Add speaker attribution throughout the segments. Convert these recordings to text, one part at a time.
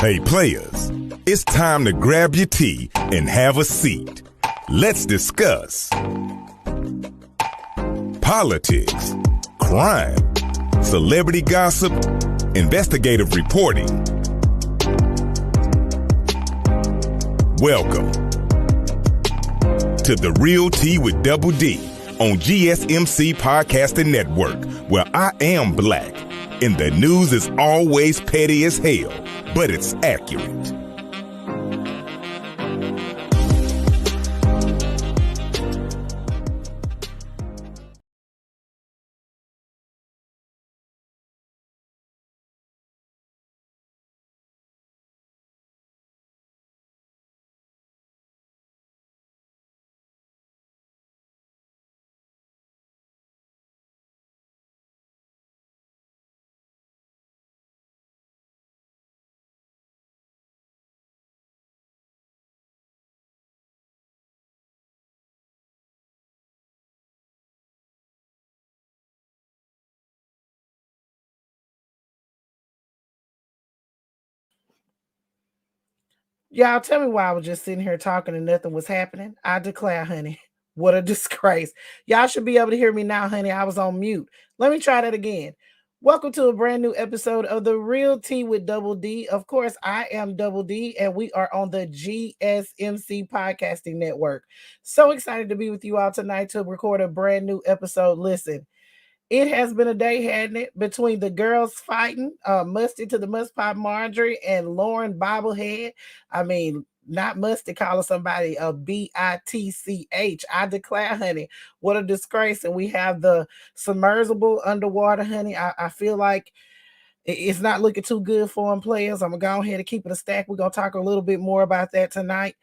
Speaker 1: Hey players, it's time to grab your tea and have a seat. Let's discuss politics, crime, celebrity gossip, investigative reporting. Welcome to The Real Tea with Double D on GSMC Podcasting Network, where I am black and the news is always petty as hell, but it's accurate.
Speaker 2: Y'all, tell me why I was just sitting here talking and nothing was happening. I declare, honey, what a disgrace. Y'all should be able to hear me now, honey. I was on mute. Let me try that again. Welcome to a brand new episode of The Real Tea with Double D. Of course, I am Double D, and we are on the GSMC Podcasting Network. So excited to be with you all tonight to record a brand new episode. Listen, it has been a day, hadn't it, between the girls fighting, Musty to the Must Pop Marjorie and Lauren Bobblehead. I mean, not Musty calling somebody a B-I-T-C-H. I declare, honey, what a disgrace. And we have the submersible underwater, honey. I feel like it's not looking too good for them players. I'm going to go ahead and keep it a stack. We're going to talk a little bit more about that tonight.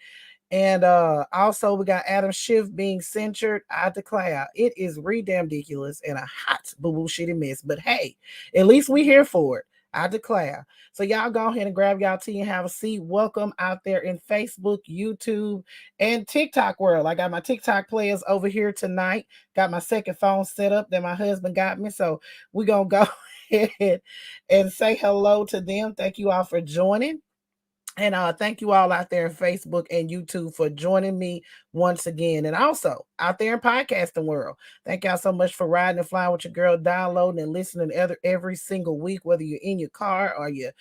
Speaker 2: And also we got Adam Schiff being censured. I declare it is ridiculous and a hot boo-boo shitty mess. But hey, at least we here for it. I declare. So y'all go ahead and grab y'all tea and have a seat. Welcome out there in Facebook, YouTube, and TikTok world. I got my TikTok players over here tonight. Got my second phone set up that my husband got me. So we're going to go ahead and say hello to them. Thank you all for joining. And thank you all out there in Facebook and YouTube for joining me once again. And also out there in podcasting world, thank y'all so much for riding and flying with your girl, downloading and listening every single week, whether you're in your car or you're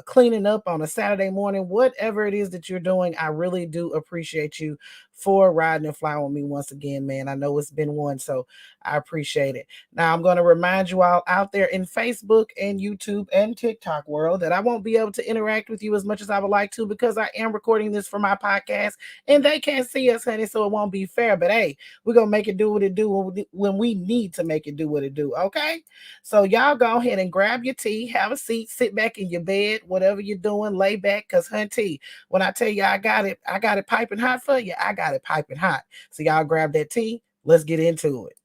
Speaker 2: cleaning up on a Saturday morning, whatever it is that you're doing. I really do appreciate you for riding and flying with me once again, man. I know it's been one, so I appreciate it. Now I'm going to remind you all out there in Facebook and YouTube and TikTok world that I won't be able to interact with you as much as I would like to because I am recording this for my podcast and they can't see us, honey, so it won't be fair. But hey, we're going to make it do what it do when we need to make it do what it do, okay? So y'all go ahead and grab your tea, have a seat, sit back in your bed, whatever you're doing, lay back, because hunty, when I tell you I got it piping hot for you, I got it piping hot. So y'all grab that tea, let's get into it.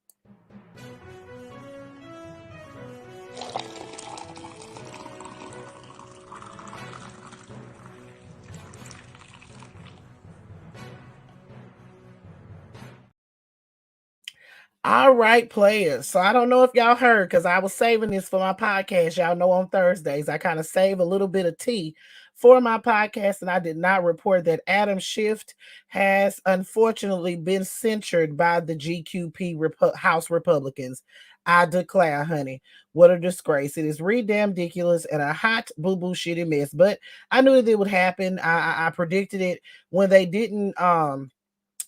Speaker 2: All right, players. So I don't know if y'all heard because I was saving this for my podcast. Y'all know on Thursdays, I kind of save a little bit of tea for my podcast, and I did not report that Adam Schiff has unfortunately been censured by the GQP House Republicans. I declare, honey, what a disgrace. It is ridiculous and a hot boo-boo shitty mess. But I knew that it would happen. I predicted it when they didn't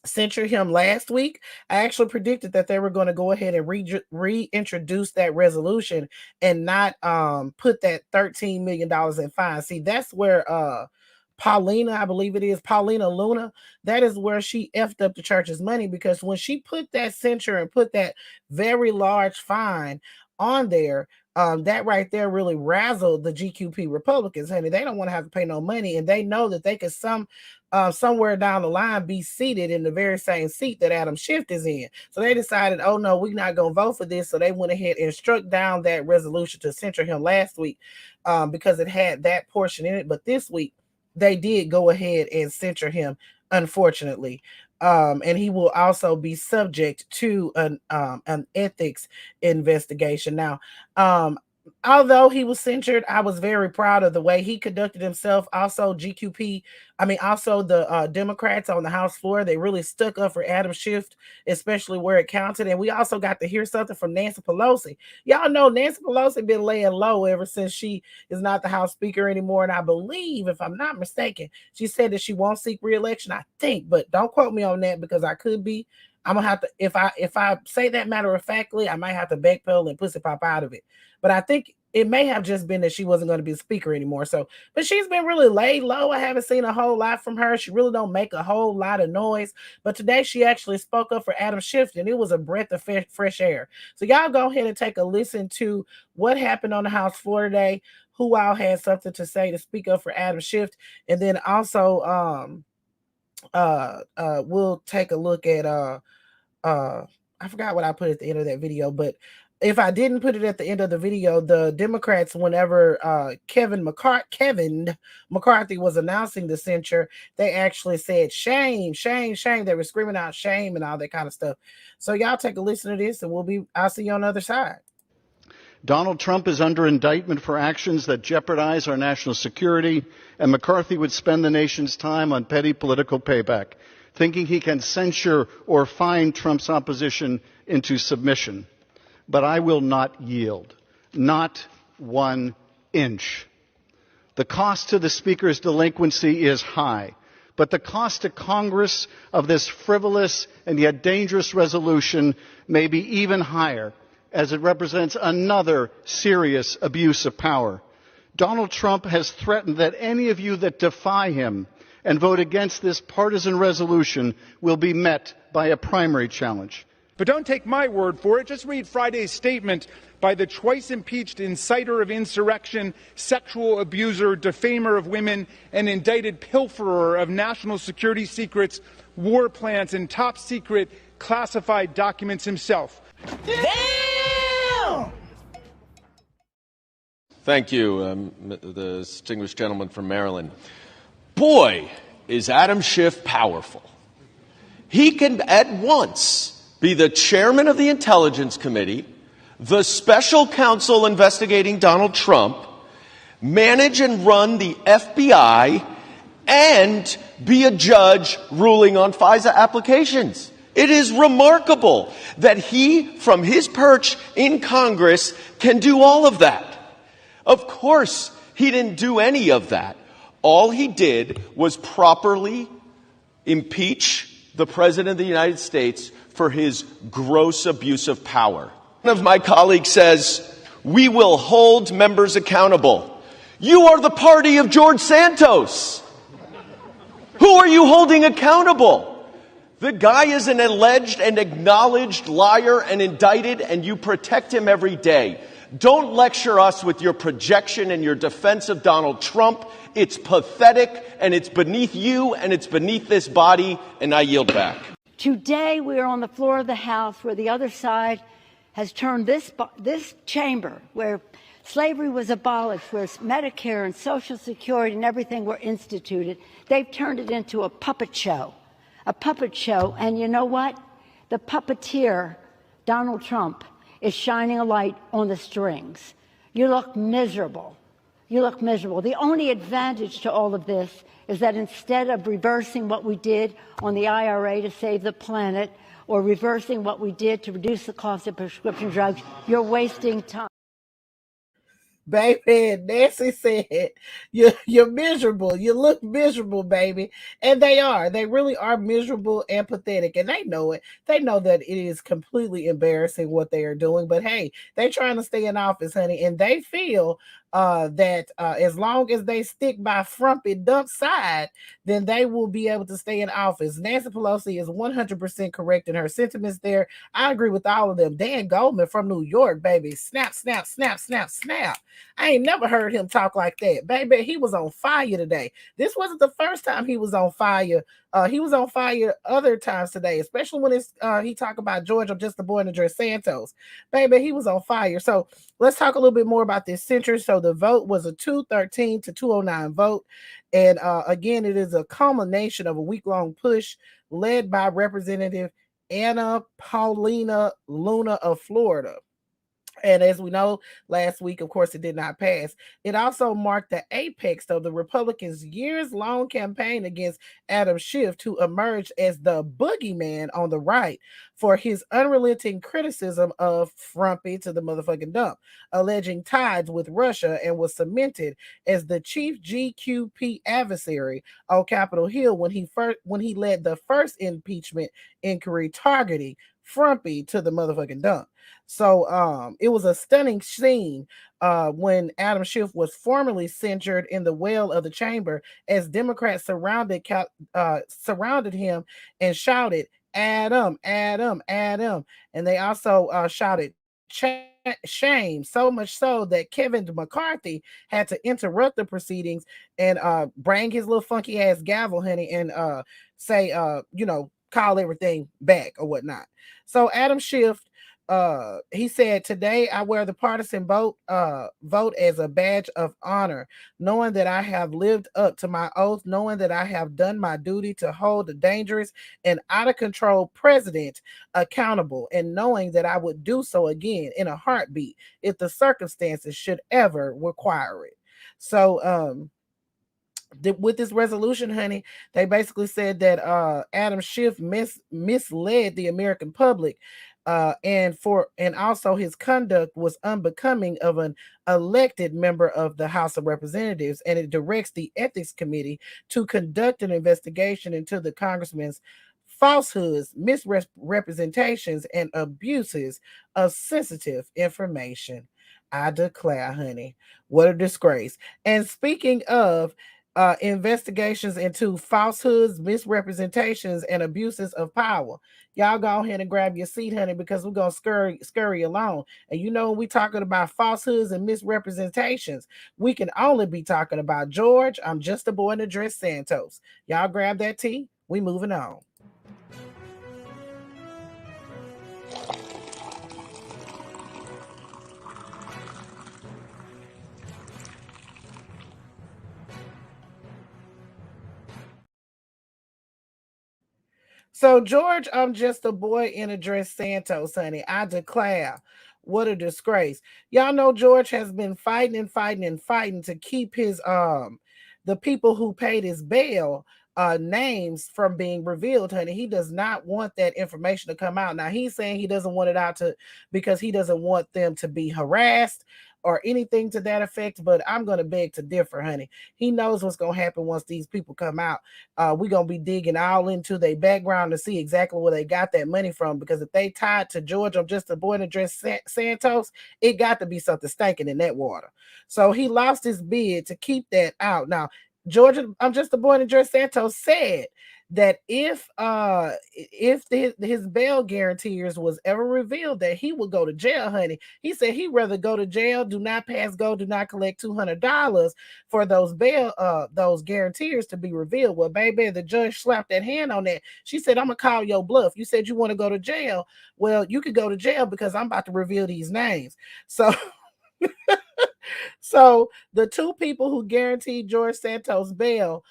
Speaker 2: censure him last week. I actually predicted that they were going to go ahead and reintroduce that resolution and not put that $13 million in fines. See, that's where Paulina, I believe it is Paulina Luna, that is where she effed up the church's money, because when she put that censure and put that very large fine on there, that right there really razzled the GQP Republicans, honey. They don't want to have to pay no money, and they know that they could somewhere down the line be seated in the very same seat that Adam Schiff is in. So they decided, oh no, we're not going to vote for this. So they went ahead and struck down that resolution to censure him last week because it had that portion in it. But this week, they did go ahead and censure him, unfortunately. And he will also be subject to an ethics investigation. Now, although he was censured, I was very proud of the way he conducted himself. Also, also the Democrats on the House floor, they really stuck up for Adam Schiff, especially where it counted. And we also got to hear something from Nancy Pelosi. Y'all know Nancy Pelosi been laying low ever since she is not the House Speaker anymore. And I believe, if I'm not mistaken, she said that she won't seek re-election, I think, but don't quote me on that because I could be. I'm gonna have to, if I say that matter of factly, I might have to backpedal and pussy pop out of it. But I think it may have just been that she wasn't going to be a speaker anymore. So, but she's been really laid low. I haven't seen a whole lot from her. She really don't make a whole lot of noise. But today she actually spoke up for Adam Schiff, and it was a breath of fresh air. So y'all go ahead and take a listen to what happened on the House floor today, who all had something to say to speak up for Adam Schiff, and then also we'll take a look at I forgot what I put at the end of that video, but if I didn't put it at the end of the video, the Democrats, whenever Kevin McCarthy was announcing the censure, they actually said shame, shame, shame. They were screaming out shame and all that kind of stuff. So y'all take a listen to this, and I'll see you on the other side.
Speaker 3: Donald Trump is under indictment for actions that jeopardize our national security, and McCarthy would spend the nation's time on petty political payback, thinking he can censure or fine Trump's opposition into submission. But I will not yield, not 1 inch. The cost to the Speaker's delinquency is high, but the cost to Congress of this frivolous and yet dangerous resolution may be even higher, as it represents another serious abuse of power. Donald Trump has threatened that any of you that defy him and vote against this partisan resolution will be met by a primary challenge.
Speaker 4: But don't take my word for it. Just read Friday's statement by the twice impeached inciter of insurrection, sexual abuser, defamer of women, and indicted pilferer of national security secrets, war plans, and top secret classified documents himself.
Speaker 2: Damn!
Speaker 5: Thank you, the distinguished gentleman from Maryland. Boy, is Adam Schiff powerful. He can at once be the chairman of the Intelligence Committee, the special counsel investigating Donald Trump, manage and run the FBI, and be a judge ruling on FISA applications. It is remarkable that he, from his perch in Congress, can do all of that. Of course, he didn't do any of that. All he did was properly impeach the President of the United States for his gross abuse of power. One of my colleagues says, "We will hold members accountable." You are the party of George Santos. Who are you holding accountable? The guy is an alleged and acknowledged liar and indicted, and you protect him every day. Don't lecture us with your projection and your defense of Donald Trump. It's pathetic, and it's beneath you, and it's beneath this body, and I yield back.
Speaker 6: Today, we are on the floor of the House where the other side has turned this chamber, where slavery was abolished, where Medicare and Social Security and everything were instituted. They've turned it into a puppet show. A puppet show. And you know what? The puppeteer, Donald Trump, is shining a light on the strings. You look miserable. You look miserable. The only advantage to all of this is that instead of reversing what we did on the IRA to save the planet, or reversing what we did to reduce the cost of prescription drugs, you're wasting time.
Speaker 2: Baby, Nancy said, you're miserable. You look miserable, baby. And they are. They really are miserable and pathetic. And they know it. They know that it is completely embarrassing what they are doing. But hey, they're trying to stay in office, honey. And they feel that as long as they stick by frumpy dump side, then they will be able to stay in office. Nancy Pelosi is 100% correct in her sentiments there. I agree with all of them. Dan Goldman from New York, baby. Snap, snap, snap, snap, snap. I ain't never heard him talk like that. Baby, he was on fire today. This wasn't the first time he was on fire. He was on fire other times today, especially when he talked about George, I'm just a boy, and George Santos. Baby, he was on fire. So let's talk a little bit more about this censure. So the vote was a 213 to 209 vote. And again, it is a culmination of a week-long push led by Representative Anna Paulina Luna of Florida. And as we know, last week, of course, it did not pass. It also marked the apex of the Republicans' years-long campaign against Adam Schiff to emerge as the boogeyman on the right for his unrelenting criticism of Frumpy to the motherfucking dump, alleging ties with Russia, and was cemented as the chief GQP adversary on Capitol Hill when he led the first impeachment inquiry targeting Frumpy to the motherfucking dump. So it was a stunning scene when Adam Schiff was formally censured in the well of the chamber as Democrats surrounded him and shouted, Adam, Adam, Adam. And they also shouted, shame, so much so that Kevin McCarthy had to interrupt the proceedings and bring his little funky ass gavel, honey, and say, call everything back or whatnot. So Adam Schiff, he said, today I wear the partisan vote as a badge of honor, knowing that I have lived up to my oath, knowing that I have done my duty to hold the dangerous and out of control president accountable, and knowing that I would do so again in a heartbeat if the circumstances should ever require it. So with this resolution, honey, they basically said that Adam Schiff misled the American public, and also his conduct was unbecoming of an elected member of the House of Representatives, and it directs the Ethics Committee to conduct an investigation into the congressman's falsehoods, misrepresentations, and abuses of sensitive information. I declare, honey, what a disgrace. And speaking of investigations into falsehoods, misrepresentations, and abuses of power, y'all go ahead and grab your seat, honey, because we're gonna scurry along. And when we talking about falsehoods and misrepresentations, we can only be talking about George, I'm just a boy in a dress, Santos. Y'all grab that tea. We moving on. So, George, I'm just a boy in a dress, Santos, honey. I declare, what a disgrace. Y'all know George has been fighting and fighting and fighting to keep his the people who paid his bail names from being revealed, honey. He does not want that information to come out. Now, he's saying he doesn't want it out because he doesn't want them to be harassed or anything to that effect, but I'm going to beg to differ, honey. He knows what's going to happen once these people come out. We're going to be digging all into their background to see exactly where they got that money from, because if they tied to George, I'm just a boy in a dress, Santos, it got to be something stinking in that water. So he lost his bid to keep that out. Now, George, I'm just a boy in a dress, Santos said that if his bail guarantors was ever revealed, that he would go to jail, honey. He said he'd rather go to jail, do not pass go, do not collect $200 for those guarantors to be revealed. Well, baby, the judge slapped that hand on that. She said, I'm gonna call your bluff. You said you want to go to jail. Well, you could go to jail because I'm about to reveal these names. So so the two people who guaranteed George Santos bail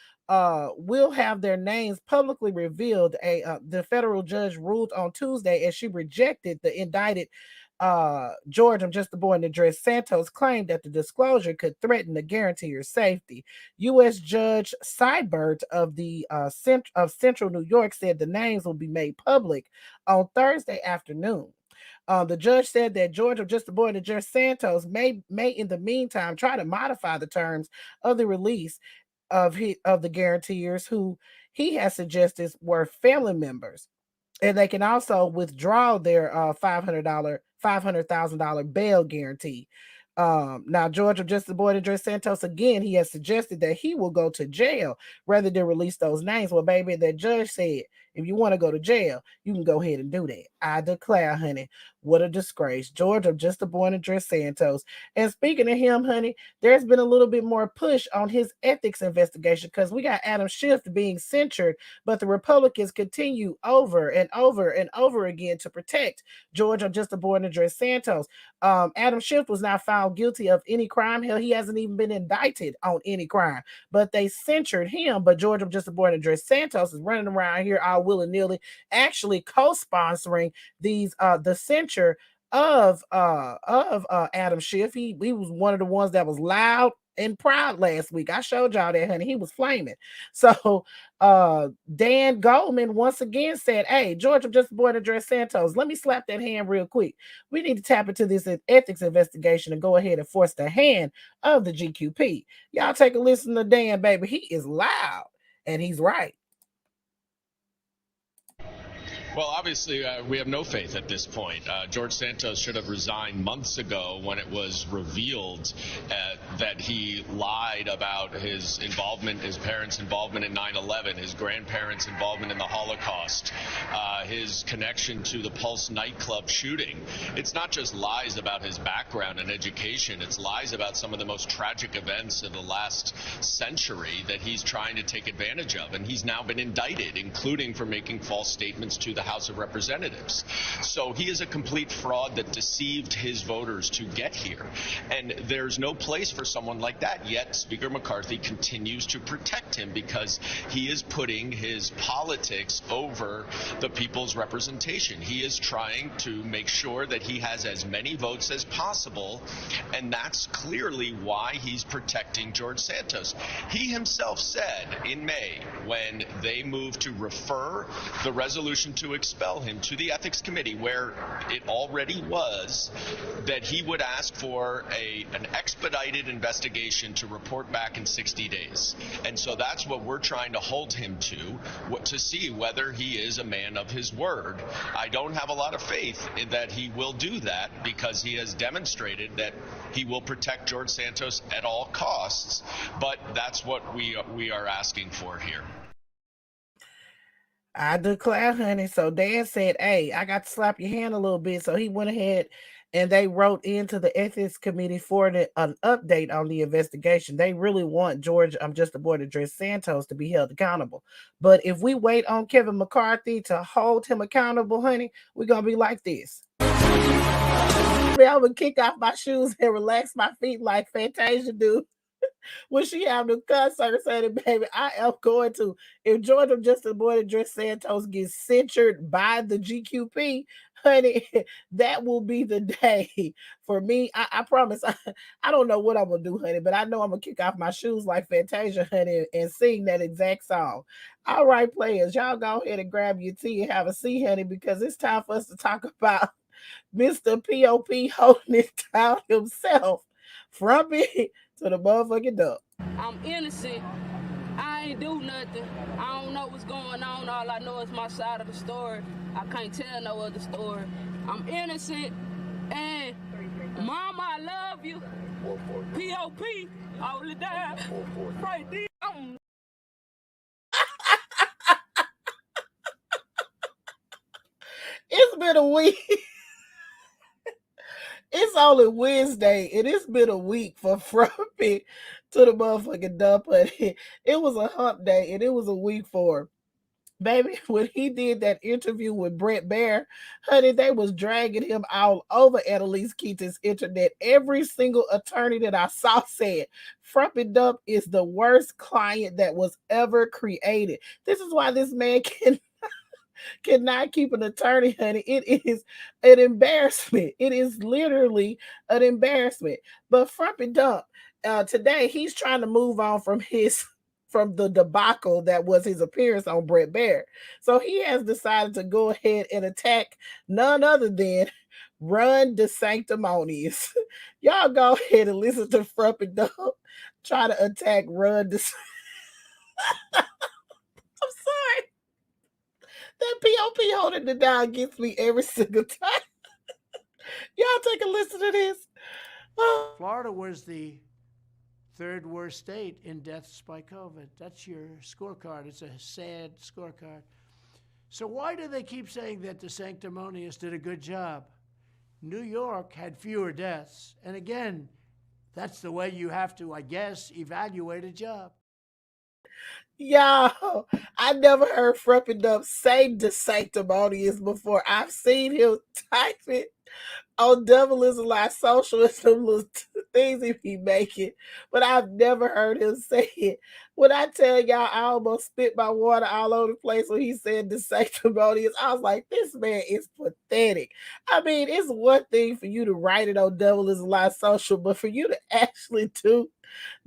Speaker 2: will have their names publicly revealed. The federal judge ruled on Tuesday as she rejected the indicted George, I'm just a boy in the dress, Santos claimed that the disclosure could threaten the guarantor's safety. U.S. Judge Seibert of Central New York said the names will be made public on Thursday afternoon. The judge said that George, just a boy to George Santos, may in the meantime try to modify the terms of the release of the guarantors who he has suggested were family members, and they can also withdraw their $500,000 bail guarantee. Now, George, just the boy to George Santos, again, he has suggested that he will go to jail rather than release those names. Well, baby, that judge said, if you want to go to jail, you can go ahead and do that. I declare, honey, what a disgrace. George, I'm just a boy to George Santos. And speaking of him, honey, there's been a little bit more push on his ethics investigation, because we got Adam Schiff being censured, but the Republicans continue over and over and over again to protect George, I'm just a boy to George Santos. Adam Schiff was not found guilty of any crime. Hell, he hasn't even been indicted on any crime, but they censured him. But George, I'm just a boy to George Santos is running around here all willy-nilly, actually co-sponsoring the censure of Adam Schiff. He was one of the ones that was loud and proud last week. I showed y'all that, honey. He was flaming. So Dan Goldman once again said, hey, George, I'm just born to George Santos. Let me slap that hand real quick. We need to tap into this ethics investigation and go ahead and force the hand of the GQP. Y'all take a listen to Dan, baby. He is loud and he's right.
Speaker 7: Well, obviously, we have no faith at this point. George Santos should have resigned months ago when it was revealed that he lied about his involvement, his parents' involvement in 9/11, his grandparents' involvement in the Holocaust, his connection to the Pulse nightclub shooting. It's not just lies about his background and education. It's lies about some of the most tragic events of the last century that he's trying to take advantage of. And he's now been indicted, including for making false statements to the House of Representatives. So he is a complete fraud that deceived his voters to get here. And there's no place for someone like that. Yet Speaker McCarthy continues to protect him because he is putting his politics over the people's representation. He is trying to make sure that he has as many votes as possible. And that's clearly why he's protecting George Santos. He himself said in May, when they moved to refer the resolution to expel him to the Ethics Committee, where it already was, that he would ask for an expedited investigation to report back in 60 days. And so that's what we're trying to hold him to see whether he is a man of his word. I don't have a lot of faith in that he will do that because he has demonstrated that he will protect George Santos at all costs, but that's what we are asking for here.
Speaker 2: I declare, honey. So Dan said, hey, I got to slap your hand a little bit. So he went ahead and they wrote into the Ethics Committee for an update on the investigation. They really want George, I'm just aboard to George Santos to be held accountable. But if we wait on Kevin McCarthy to hold him accountable, honey, we're going to be like this. I would kick off my shoes and relax my feet like Fantasia do. When she have the concert saying, baby, I am going to. If Georgia Justice Boy and George Santos gets censured by the GQP, honey, that will be the day for me. I promise. I don't know what I'm going to do, honey, but I know I'm going to kick off my shoes like Fantasia, honey, and sing that exact song. All right, players, y'all go ahead and grab your tea and have a seat, honey, because it's time for us to talk about Mr. POP holding it down himself. From me to the motherfucking duck.
Speaker 8: I'm innocent. I ain't do nothing. I don't know what's going on. All I know is my side of the story. I can't tell no other story. I'm innocent. And Mama, I love you. POP, hold it down. Right there.
Speaker 2: It's been a week. It's only Wednesday, and it's been a week for Frumpy to the motherfucking dump. It was a hump day, and it was a week for baby. When he did that interview with Brett Baer, honey, they was dragging him all over Annalise Keaton's internet. Every single attorney that I saw said Frumpy Dump is the worst client that was ever created. This is why this man cannot keep an attorney, honey. It is an embarrassment. It is literally an embarrassment. But Frumpy Dump, today he's trying to move on from the debacle that was his appearance on Brett Baer. So he has decided to go ahead and attack none other than Ron DeSantis. Y'all go ahead and listen to Frumpy Dump try to attack Ron DeSantis. I'm sorry. That POP holding it down gets me every single time. Y'all take a listen to this. Oh.
Speaker 9: Florida was the third worst state in deaths by COVID. That's your scorecard. It's a sad scorecard. So why do they keep saying that the sanctimonious did a good job? New York had fewer deaths. And again, that's the way you have to, I guess, evaluate a job.
Speaker 2: Yo, I never heard Frumpy Dump say the sanctimonious before. I've seen him type it on Devil is a Lie Social and them things he be making, but I've never heard him say it. When I tell y'all, I almost spit my water all over the place when he said the sanctimonious. I was like, this man is pathetic. I mean, it's one thing for you to write it on Devil is a Lie Social, but for you to actually do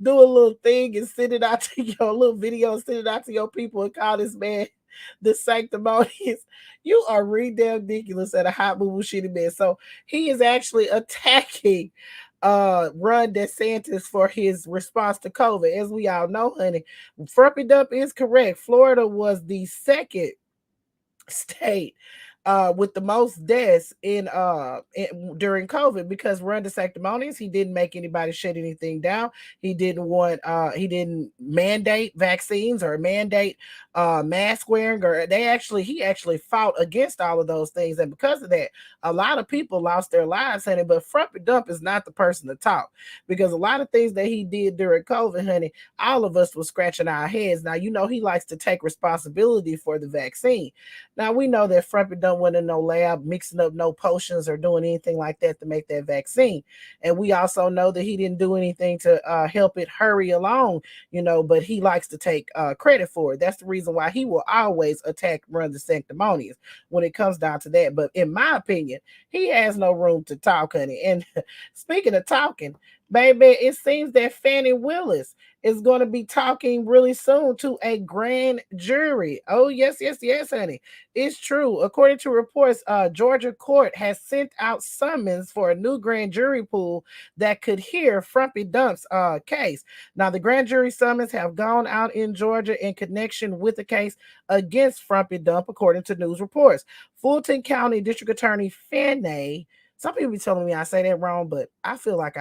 Speaker 2: a little thing and send it out to your little video, send it out to your people and call this man the sanctimonious, you are ridiculous at a hot boo boo shitty man. So he is actually attacking Ron DeSantis for his response to COVID. As we all know, honey, Frumpy Dump is correct. Florida was the second state with the most deaths during COVID because Ron DeSantis, he didn't make anybody shut anything down. He didn't mandate vaccines or mandate mask wearing, or he actually fought against all of those things. And because of that, a lot of people lost their lives, honey. But Frumpy Dump is not the person to talk, because a lot of things that he did during COVID, honey, all of us were scratching our heads. Now, you know, he likes to take responsibility for the vaccine. Now, we know that Frumpy Dump went in no lab mixing up no potions or doing anything like that to make that vaccine. And we also know that he didn't do anything to help it hurry along, you know, but he likes to take credit for it. That's the reason why he will always attack Ron DeSantis when it comes down to that. But in my opinion, he has no room to talk, honey. And speaking of talking, baby, it seems that Fani Willis is going to be talking really soon to a grand jury. Oh, yes, honey. It's true. According to reports, Georgia court has sent out summons for a new grand jury pool that could hear Frumpy Dump's case. Now, the grand jury summons have gone out in Georgia in connection with the case against Frumpy Dump, according to news reports. Fulton County District Attorney Fannie, some people be telling me I say that wrong, but I feel like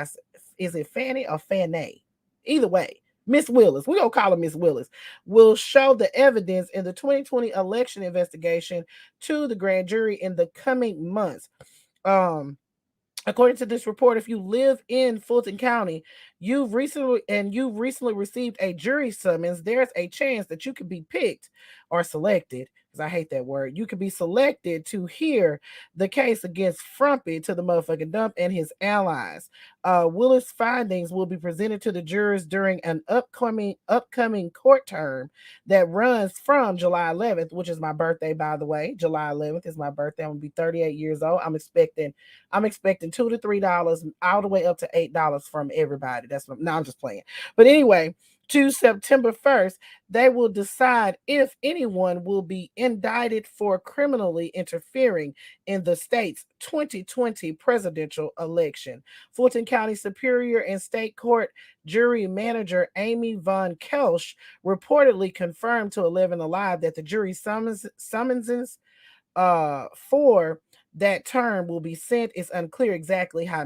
Speaker 2: is it Fannie or Fannie? Either way, Miss Willis, we're going to call her Miss Willis, will show the evidence in the 2020 election investigation to the grand jury in the coming months. According to this report, if you live in Fulton County, you've recently received a jury summons, there's a chance that you could be picked or selected, because I hate that word. You could be selected to hear the case against Frumpy to the motherfucking dump and his allies. Willis' findings will be presented to the jurors during an upcoming court term that runs from July 11th, which is my birthday, by the way. July 11th is my birthday. I'm gonna be 38 years old. I'm expecting $2 to $3, all the way up to $8 from everybody. I'm just playing. But anyway, to September 1st, they will decide if anyone will be indicted for criminally interfering in the state's 2020 presidential election. Fulton County Superior and State Court jury manager Amy Von Kelsch reportedly confirmed to 11 Alive that the jury summonses for that term will be sent. It's unclear exactly how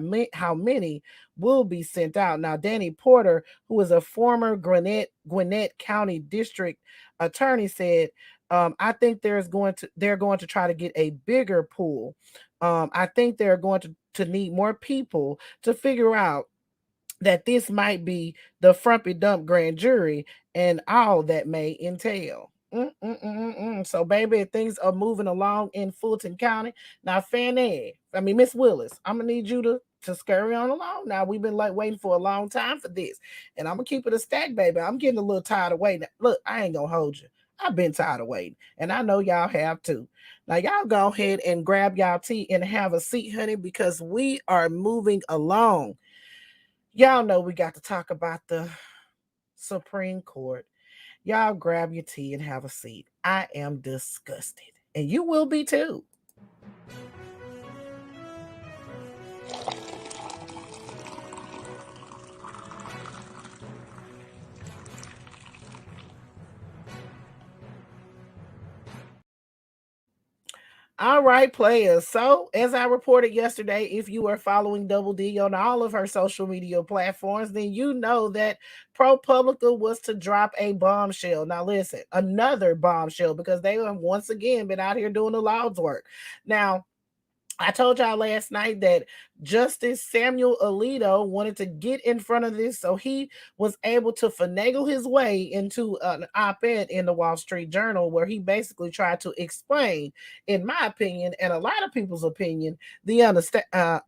Speaker 2: many will be sent out. Now, Danny Porter, who is a former Gwinnett County District Attorney, said, I think they're going to try to get a bigger pool. I think they're going to need more people to figure out that this might be the Frumpy Dump grand jury and all that may entail. So, baby, things are moving along in Fulton County. Now, Miss Willis, I'm gonna need you to scurry on along. Now, we've been waiting for a long time for this, and I'm gonna keep it a stack, baby. I'm getting a little tired of waiting. Look, I ain't gonna hold you. I've been tired of waiting, and I know y'all have too. Now, y'all go ahead and grab y'all tea and have a seat, honey, because we are moving along. Y'all know we got to talk about the Supreme Court. Y'all grab your tea and have a seat. I am disgusted, and you will be too. All right, players. So, as I reported yesterday, if you are following Double D on all of her social media platforms, then you know that ProPublica was to drop a bombshell. Now, listen, another bombshell, because they have once again been out here doing the Lord's work. Now, I told y'all last night that Justice Samuel Alito wanted to get in front of this, so he was able to finagle his way into an op-ed in the Wall Street Journal where he basically tried to explain, in my opinion, and a lot of people's opinion, the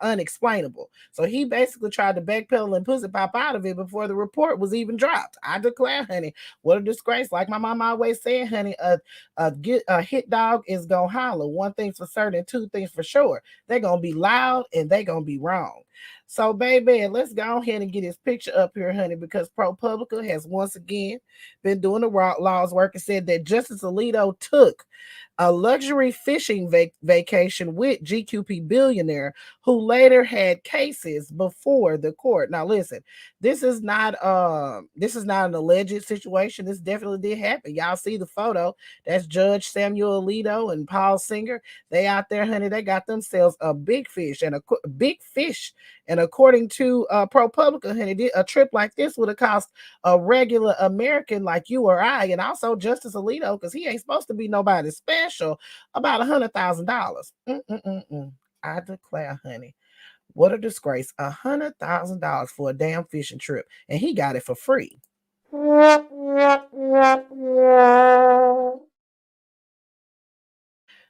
Speaker 2: unexplainable. So he basically tried to backpedal and pussy pop out of it before the report was even dropped. I declare, honey, what a disgrace. Like my mom always said, honey, a hit dog is gonna holler. One thing's for certain, two things for sure. They're gonna be loud and they're gonna be wrong. So, baby, let's go ahead and get his picture up here, honey, because ProPublica has once again been doing the law's work and said that Justice Alito took a luxury fishing vacation with GQP billionaire who later had cases before the court. Now, listen, this is not an alleged situation. This definitely did happen. Y'all see the photo? That's Judge Samuel Alito and Paul Singer. They out there, honey. They got themselves a big fish and a big fish. And according to ProPublica, honey, a trip like this would have cost a regular American like you or I, and also Justice Alito, because he ain't supposed to be nobody special, about $100,000. I declare, honey, what a disgrace. $100,000 for a damn fishing trip, and he got it for free.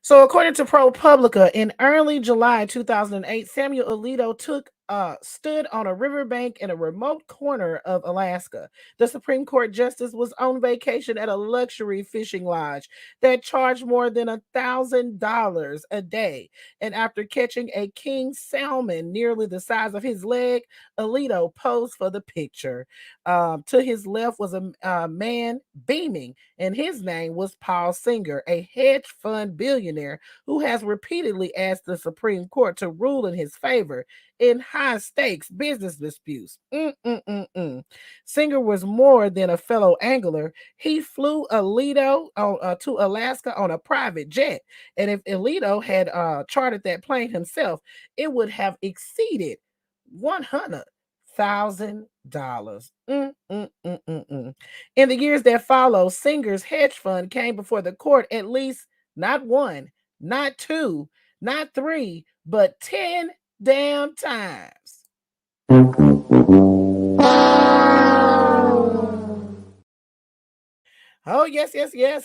Speaker 2: So according to ProPublica, in early July 2008, Samuel Alito stood on a riverbank in a remote corner of Alaska. The Supreme Court justice was on vacation at a luxury fishing lodge that charged more than $1,000 a day. And after catching a king salmon nearly the size of his leg, Alito posed for the picture. To his left was a man beaming, and his name was Paul Singer, a hedge fund billionaire who has repeatedly asked the Supreme Court to rule in his favor in high stakes business disputes. Singer was more than a fellow angler. He flew Alito to Alaska on a private jet. And if Alito had chartered that plane himself, it would have exceeded $100,000. In the years that followed, Singer's hedge fund came before the court at least not one, not two, not three, but 10 damn times. Oh, yes,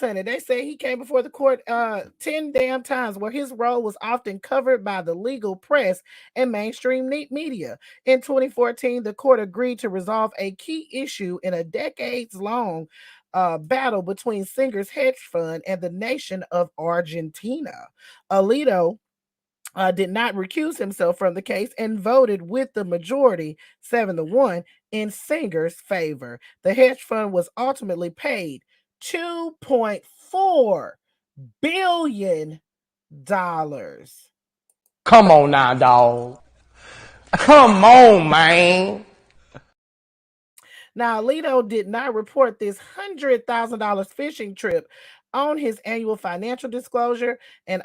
Speaker 2: honey. They say he came before the court 10 damn times, where his role was often covered by the legal press and mainstream media. In 2014, the court agreed to resolve a key issue in a decades-long battle between Singer's hedge fund and the nation of Argentina. Alito did not recuse himself from the case and voted with the majority 7-1 in Singer's favor. The hedge fund was ultimately paid $2.4 billion.
Speaker 10: Come on now, dog. Come on, man.
Speaker 2: Now, Alito did not report this $100,000 fishing trip on his annual financial disclosure, and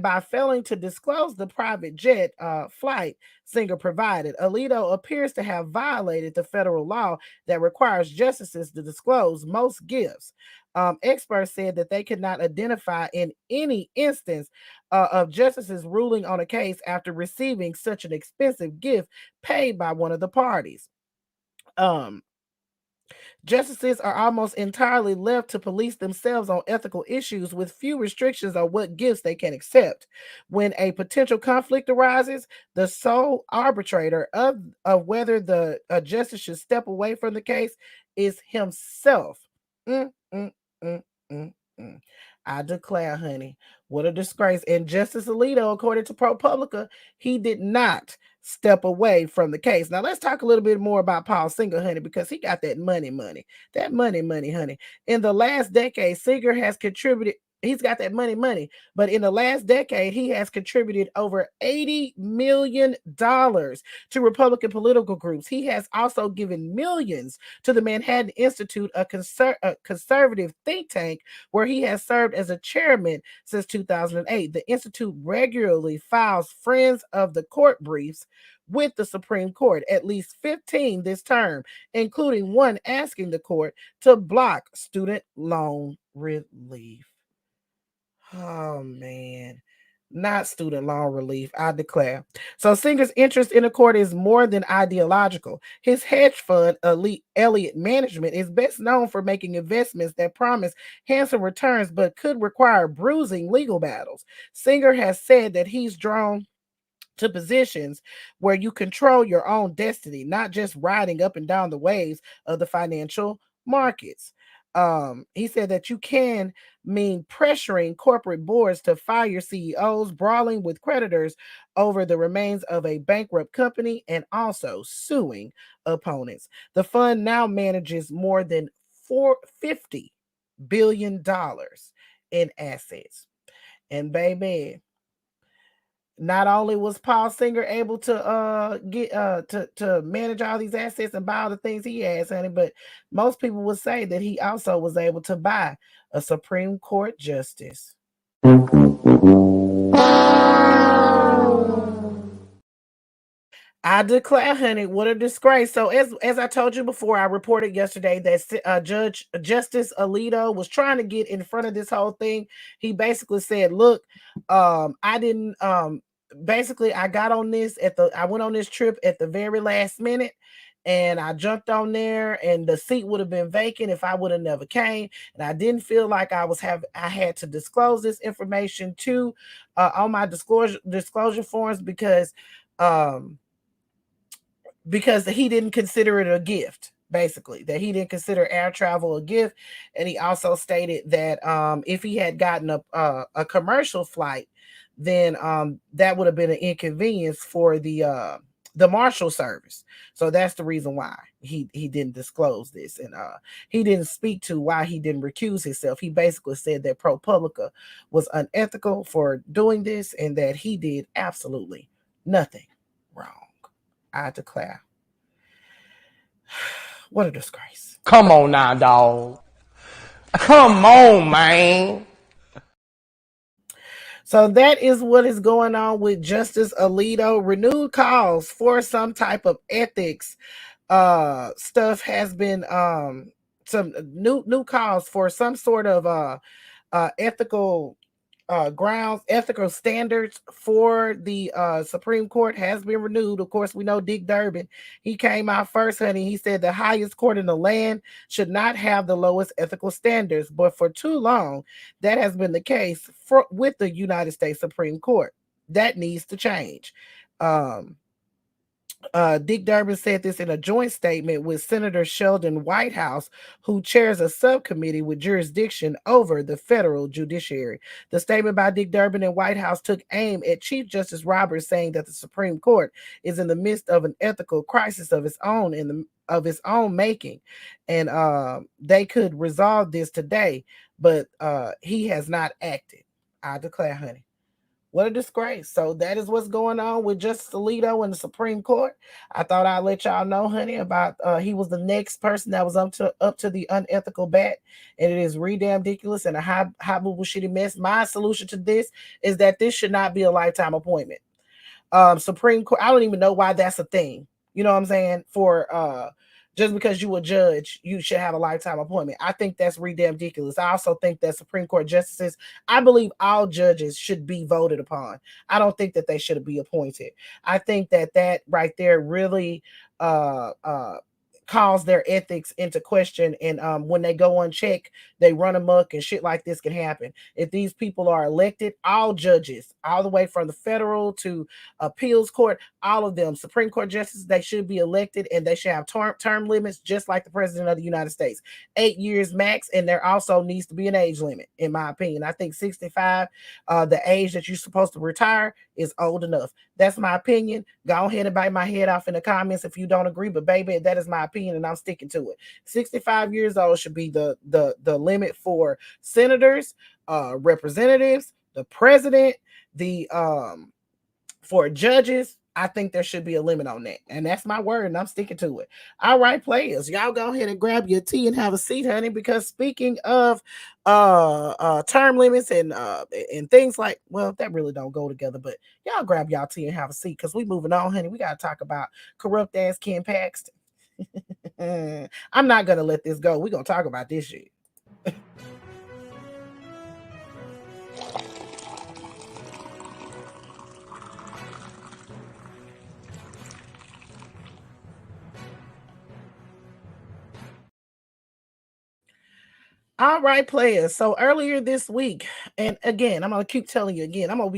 Speaker 2: by failing to disclose the private jet flight Singer provided, Alito appears to have violated the federal law that requires justices to disclose most gifts. Experts said that they could not identify in any instance of justices ruling on a case after receiving such an expensive gift paid by one of the parties. Justices are almost entirely left to police themselves on ethical issues with few restrictions on what gifts they can accept. When a potential conflict arises, the sole arbitrator of whether the justice should step away from the case is himself. I declare, honey, what a disgrace. And Justice Alito, according to ProPublica, he did not step away from the case. Now, let's talk a little bit more about Paul Singer, honey, because he got that money. That money, honey. In the last decade, Singer has contributed. He's got that money. But in the last decade, he has contributed over $80 million to Republican political groups. He has also given millions to the Manhattan Institute, a conservative think tank where he has served as a chairman since 2008. The Institute regularly files Friends of the Court briefs with the Supreme Court, at least 15 this term, including one asking the court to block student loan relief. Oh, man. not student loan relief, I declare. So Singer's interest in the court is more than ideological. His hedge fund, Elliott Management, is best known for making investments that promise handsome returns but could require bruising legal battles. Singer has said that he's drawn to positions where you control your own destiny, not just riding up and down the waves of the financial markets. He said that you can mean pressuring corporate boards to fire CEOs, brawling with creditors over the remains of a bankrupt company, and also suing opponents. The fund now manages more than $50 billion in assets. And baby, not only was Paul Singer able to get to manage all these assets and buy all the things he has, honey, but most people would say that he also was able to buy a Supreme Court justice. I declare, honey, what a disgrace. So as I told you before, I reported yesterday that Justice Alito was trying to get in front of this whole thing. He basically said, look, I didn't basically I went on this trip at the very last minute, and I jumped on there, and the seat would have been vacant if I would have never came. And I didn't feel like I had to disclose this information to on my disclosure forms because he didn't consider it a gift. Basically, that he didn't consider air travel a gift. And he also stated that if he had gotten a commercial flight, then that would have been an inconvenience for the Marshal Service. So that's the reason why he didn't disclose this. And he didn't speak to why he didn't recuse himself. He basically said that ProPublica was unethical for doing this and that he did absolutely nothing wrong. I declare. What a disgrace.
Speaker 10: Come on now, dog. Come on, man.
Speaker 2: So that is what is going on with Justice Alito. Renewed calls for some type of ethics stuff has been some new calls for some sort of ethical grounds, ethical standards for the Supreme Court has been renewed. Of course, we know Dick Durbin. He came out first, honey. He said the highest court in the land should not have the lowest ethical standards. But for too long, that has been the case with the United States Supreme Court. That needs to change. Dick Durbin said this in a joint statement with Senator Sheldon Whitehouse, who chairs a subcommittee with jurisdiction over the federal judiciary. The statement by Dick Durbin and Whitehouse took aim at Chief Justice Roberts, saying that the Supreme Court is in the midst of an ethical crisis of its own making, and they could resolve this today, but he has not acted. I declare, honey. What a disgrace. So that is what's going on with Justice Alito and the Supreme Court. I thought I'd let y'all know, honey, about he was the next person that was up to the unethical bat, and it is damn ridiculous and a high shitty mess. My solution to this is that this should not be a lifetime appointment. Supreme Court, I don't even know why that's a thing. You know what I'm saying? For just because you a judge, you should have a lifetime appointment. I think that's damn ridiculous. I also think that Supreme Court justices, I believe all judges should be voted upon. I don't think that they should be appointed. I think that right there really calls their ethics into question, and when they go unchecked, they run amok and shit like this can happen. If these people are elected, all judges, all the way from the federal to appeals court, all of them, Supreme Court justices, they should be elected, and they should have term limits just like the president of the United States, 8 years max. And there also needs to be an age limit, in my opinion. I think 65, the age that you're supposed to retire, is old enough. That's my opinion. Go ahead and bite my head off in the comments if you don't agree, but baby, that is my opinion, and I'm sticking to it. 65 years old should be the limit for senators, representatives, the president, for judges. I think there should be a limit on that, and that's my word, and I'm sticking to it. All right, players, y'all go ahead and grab your tea and have a seat, honey, because speaking of term limits and things like, well, that really don't go together, but y'all grab y'all tea and have a seat, because we moving on, honey. We got to talk about corrupt ass Ken Paxton. I'm not gonna let this go. We're gonna talk about this shit. All right, players. So earlier this week, and again, I'm gonna keep telling you again, I'm gonna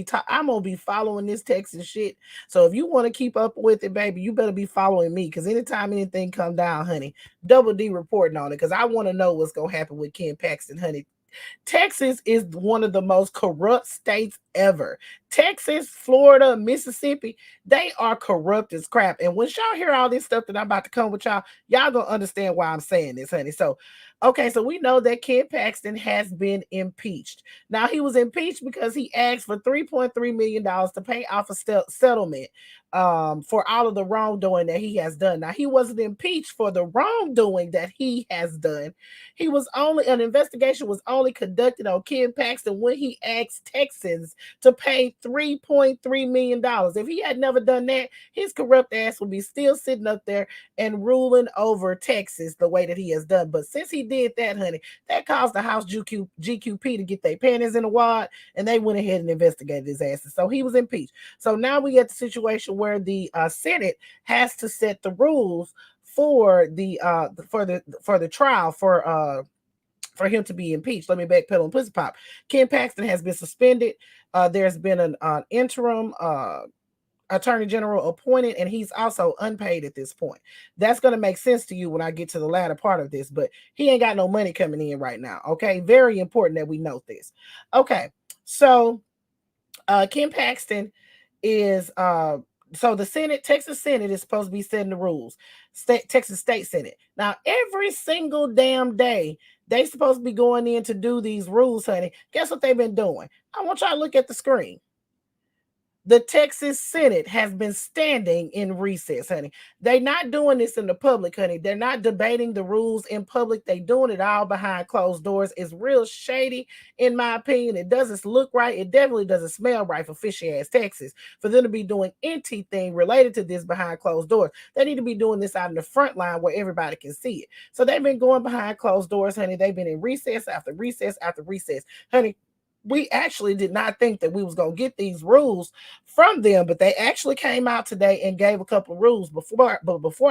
Speaker 2: be following this Texas shit. So if you want to keep up with it, baby, you better be following me, because anytime anything come down, honey, Double D reporting on it, because I want to know what's gonna happen with Ken Paxton, honey. Texas is one of the most corrupt states ever. Texas, Florida, Mississippi, they are corrupt as crap. And when y'all hear all this stuff that I'm about to come with y'all gonna understand why I'm saying this, honey. So, okay, so we know that Ken Paxton has been impeached. Now, he was impeached because he asked for $3.3 million to pay off a settlement for all of the wrongdoing that he has done. Now, he wasn't impeached for the wrongdoing that he has done. An investigation was only conducted on Ken Paxton when he asked Texans to pay $3.3 million. If he had never done that, his corrupt ass would be still sitting up there and ruling over Texas the way that he has done. But since he did that, honey, that caused the House GQP to get their panties in the wad, and they went ahead and investigated his asses. So he was impeached. So now we get the situation where the Senate has to set the rules for the trial for him to be impeached. Let me backpedal and pussy pop. Ken Paxton has been suspended. There's been an interim attorney general appointed, and he's also unpaid at this point. That's going to make sense to you when I get to the latter part of this, but he ain't got no money coming in right now. Okay, very important that we note this. Okay, so Ken Paxton is so the Senate, Texas Senate, is supposed to be setting the rules. Texas State Senate. Now, every single damn day, they supposed to be going in to do these rules, honey. Guess what they've been doing? I want y'all to look at the screen. The Texas Senate has been standing in recess, honey. They're not doing this in the public, honey. They're not debating the rules in public. They're doing it all behind closed doors. It's real shady, in my opinion. It doesn't look right. It definitely doesn't smell right for fishy-ass Texas for them to be doing anything related to this behind closed doors. They need to be doing this out in the front line where everybody can see it. So they've been going behind closed doors, honey. They've been in recess after recess after recess. Honey, we actually did not think that we was going to get these rules from them, but they actually came out today and gave a couple of rules. Before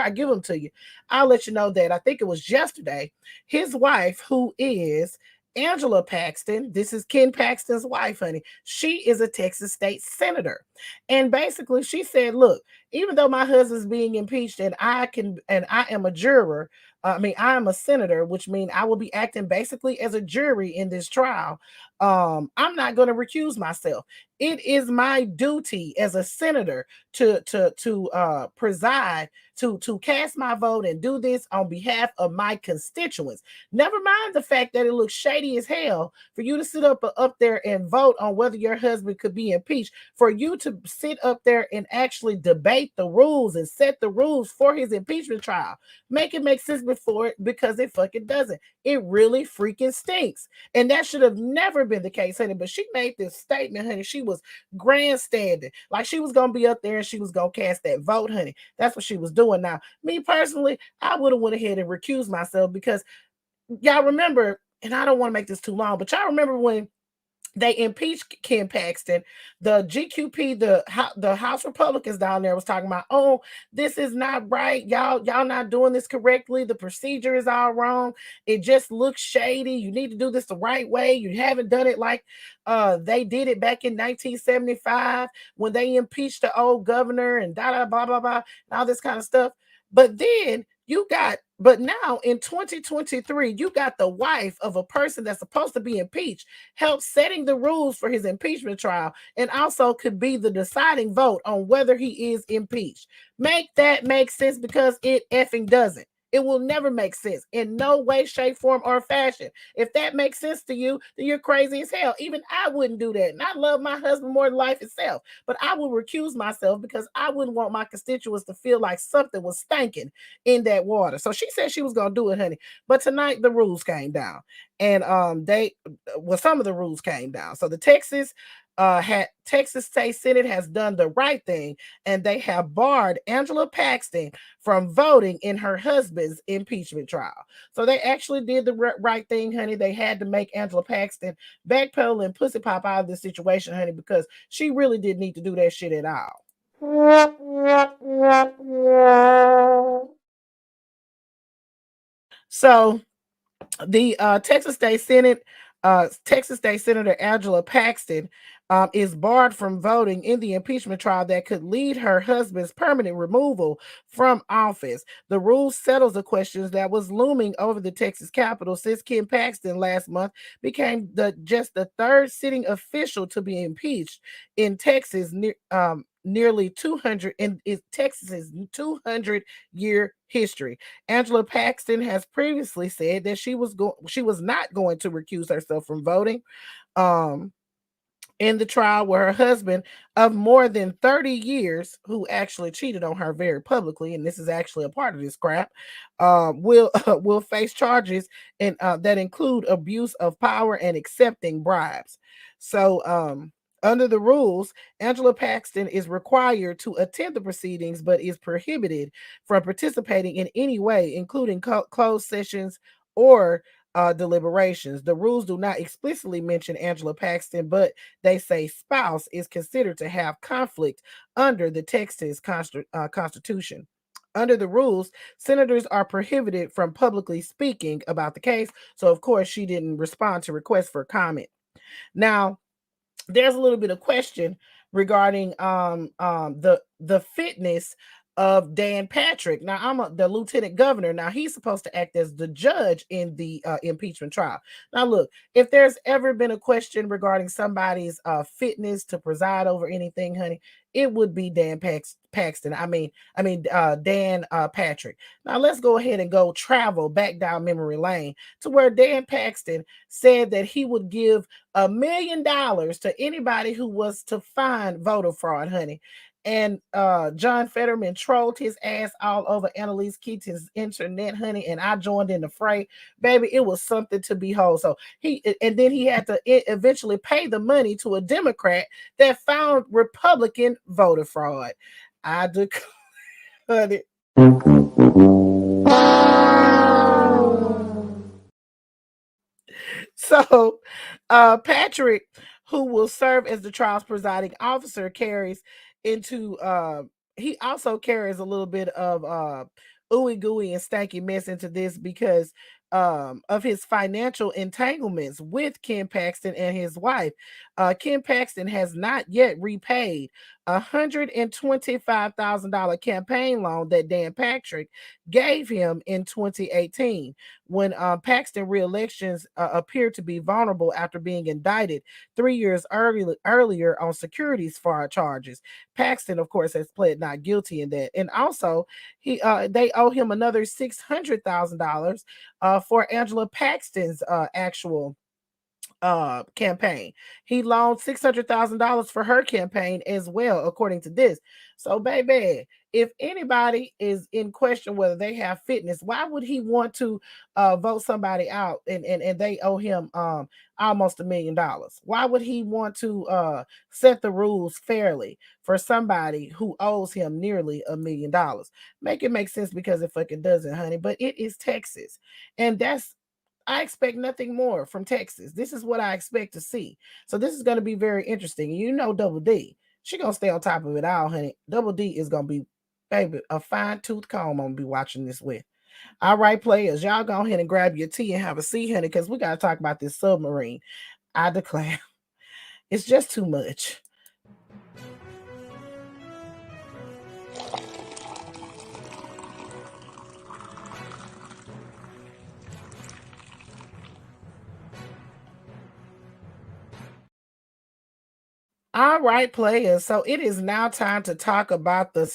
Speaker 2: I give them to you, I'll let you know that I think it was yesterday, his wife, who is Angela Paxton, this is Ken Paxton's wife, honey, she is a Texas state senator. And basically she said, look, even though my husband's being impeached and I am a juror, I am a senator, which means I will be acting basically as a jury in this trial. I'm not going to recuse myself. It is my duty as a senator to preside, to cast my vote and do this on behalf of my constituents. Never mind the fact that it looks shady as hell for you to sit up there and vote on whether your husband could be impeached, for you to sit up there and actually debate the rules and set the rules for his impeachment trial. Make it make sense before it, because it fucking doesn't. It really freaking stinks. And that should have never been the case, honey. But she made this statement, honey. She was grandstanding. Like she was going to be up there and she was going to cast that vote, honey. That's what she was doing. Now, me personally, I would have went ahead and recused myself, because y'all remember, and I don't want to make this too long, but y'all remember when they impeached Ken Paxton, the GQP, the House Republicans down there was talking about, oh, this is not right. Y'all not doing this correctly. The procedure is all wrong. It just looks shady. You need to do this the right way. You haven't done it like they did it back in 1975 when they impeached the old governor and blah, blah, blah, and all this kind of stuff. But now in 2023, you got the wife of a person that's supposed to be impeached help setting the rules for his impeachment trial, and also could be the deciding vote on whether he is impeached. Make that make sense, because it effing doesn't. It will never make sense in no way, shape, form, or fashion. If that makes sense to you, then you're crazy as hell. Even I wouldn't do that. And I love my husband more than life itself. But I would recuse myself, because I wouldn't want my constituents to feel like something was stinking in that water. So she said she was going to do it, honey. But tonight the rules came down. And some of the rules came down. So the Texas State Senate has done the right thing, and they have barred Angela Paxton from voting in her husband's impeachment trial. So they actually did the right thing, honey. They had to make Angela Paxton backpedal and pussy pop out of this situation, honey, because she really didn't need to do that shit at all. So The Texas State Senator Angela Paxton is barred from voting in the impeachment trial that could lead her husband's permanent removal from office. The rule settles the questions that was looming over the Texas Capitol since Ken Paxton last month became just the third sitting official to be impeached in Texas. Nearly 200 in Texas's 200-year history. Angela Paxton has previously said that she was not going to recuse herself from voting in the trial where her husband of more than 30 years, who actually cheated on her very publicly, and this is actually a part of this crap, will face charges that include abuse of power and accepting bribes. So under the rules, Angela Paxton is required to attend the proceedings, but is prohibited from participating in any way, including closed sessions or deliberations. The rules do not explicitly mention Angela Paxton, but they say spouse is considered to have conflict under the Texas Constitution. Under the rules, senators are prohibited from publicly speaking about the case. So, of course, she didn't respond to requests for comment. Now, there's a little bit of question regarding the fitness of Dan Patrick. Now, I'm the lieutenant governor. Now, he's supposed to act as the judge in the impeachment trial. Now, look, if there's ever been a question regarding somebody's fitness to preside over anything, honey, it would be Dan Paxton. Dan Patrick. Now, let's go ahead and go travel back down memory lane to where Dan Paxton said that he would give $1 million to anybody who was to find voter fraud, honey. And John Fetterman trolled his ass all over Annalise Keaton's internet, honey, and I joined in the fray. Baby, it was something to behold. So then he had to eventually pay the money to a Democrat that found Republican voter fraud. I declare, honey. So Patrick, who will serve as the trial's presiding officer, he also carries a little bit of ooey gooey and stanky mess into this because of his financial entanglements with Ken Paxton and his wife. Ken Paxton has not yet repaid $125,000 campaign loan that Dan Patrick gave him in 2018 when Paxton re-elections appeared to be vulnerable after being indicted 3 years earlier on securities fraud charges. Paxton, of course, has pled not guilty in that. And also, they owe him another $600,000 for Angela Paxton's actual campaign. He loaned $600,000 for her campaign as well, according to this. So, baby, if anybody is in question whether they have fitness, why would he want to vote somebody out and they owe him almost $1 million? Why would he want to set the rules fairly for somebody who owes him nearly $1 million? Make it make sense, because it fucking doesn't, honey. But it is Texas, and I expect nothing more from Texas. This is what I expect to see. So this is going to be very interesting. You know, Double D, she going to stay on top of it all, honey. Double D is going to be, baby, a fine-tooth comb I'm going to be watching this with. All right, players, y'all go ahead and grab your tea and have a seat, honey, because we got to talk about this submarine. I declare, it's just too much. All right, players. So it is now time to talk about the